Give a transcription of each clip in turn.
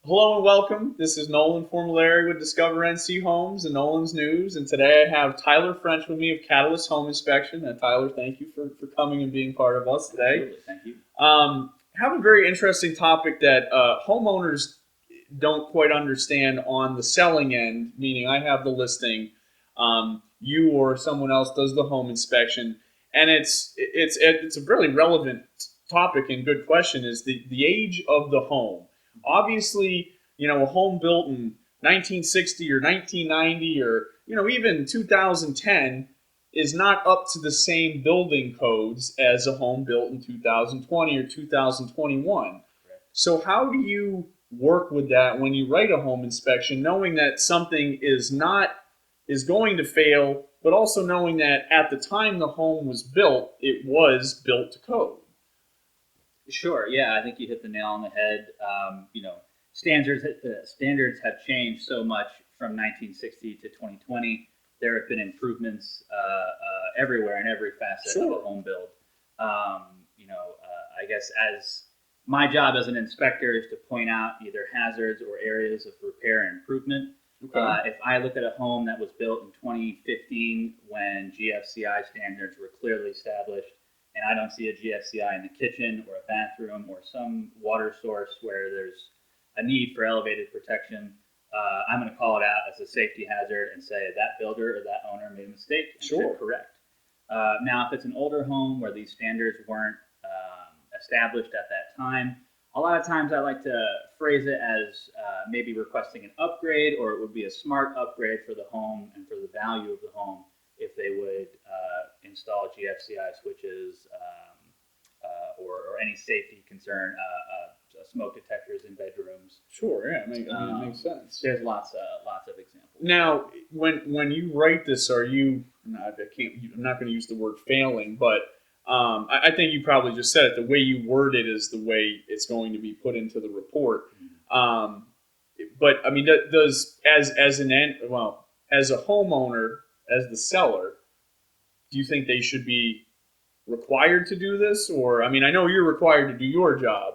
Hello and welcome. This is Nolan, formerly Larry with Discover NC Homes and Nolan's News. And today I have Tyler French with me of Catalyst Home Inspection. And Tyler, thank you for coming and being part of us today. Absolutely, thank you. Have a very interesting topic that homeowners don't quite understand on the selling end, meaning I have the listing, you or someone else does the home inspection, and it's a really relevant topic and good question is the age of the home. Obviously, a home built in 1960 or 1990 or even 2010 is not up to the same building codes as a home built in 2020 or 2021. So how do you work with that when you write a home inspection, knowing that something is going to fail, but also knowing that at the time the home was built, it was built to code? Sure, yeah, I think you hit the nail on the head. Standards have changed so much from 1960 to 2020. There have been improvements everywhere in every facet of a home build. I guess as my job as an inspector is to point out either hazards or areas of repair and improvement. Okay. If I look at a home that was built in 2015 when GFCI standards were clearly established, and I don't see a GFCI in the kitchen or a bathroom or some water source where there's a need for elevated protection, I'm going to call it out as a safety hazard and say that builder or that owner made a mistake and should correct. Now, if it's an older home where these standards weren't established at that time, a lot of times I like to phrase it as maybe requesting an upgrade, or it would be a smart upgrade for the home and for the value of the home if they would install GFCI switches or any safety concern, smoke detectors in bedrooms. Sure, yeah, it makes sense. There's lots of examples. Now, when you write this, are you? I'm not going to use the word failing, but I think you probably just said it. The way you word it is the way it's going to be put into the report. But I mean, does as a homeowner, as the seller, do you think they should be required to do this? Or I mean, I know you're required to do your job.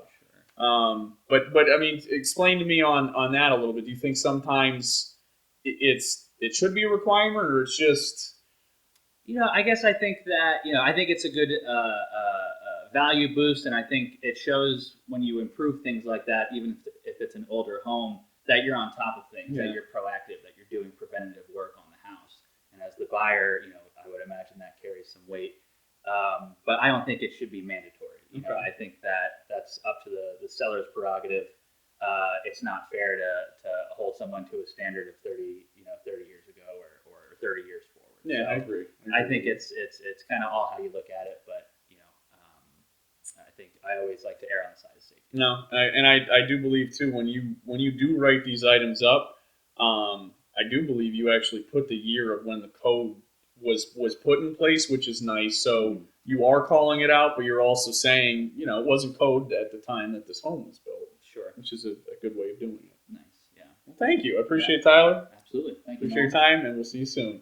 But I mean, explain to me on that a little bit. Do you think sometimes it should be a requirement, or it's just? I guess I think that I think it's a good value boost, and I think it shows when you improve things like that, even if it's an older home, that you're on top of things, that you're proactive, that you're doing preventative work on the house. And as the buyer, I would imagine that carries some weight. But I don't think it should be mandatory. I think that's up to the seller's prerogative. It's not fair to hold someone to a standard of 30 years ago or 30 years forward. Yeah, so I agree. I think it's kind of all how you look at it, but I think I always like to err on the side of safety. No, I do believe too when you do write these items up, I do believe you actually put the year of when the code was put in place, which is nice. So you are calling it out, but you're also saying it wasn't code at the time that this home was built. Sure, which is a good way of doing it. Nice, yeah. Well, thank you. I appreciate it, Tyler. Absolutely. Thank you. Appreciate your time, and we'll see you soon.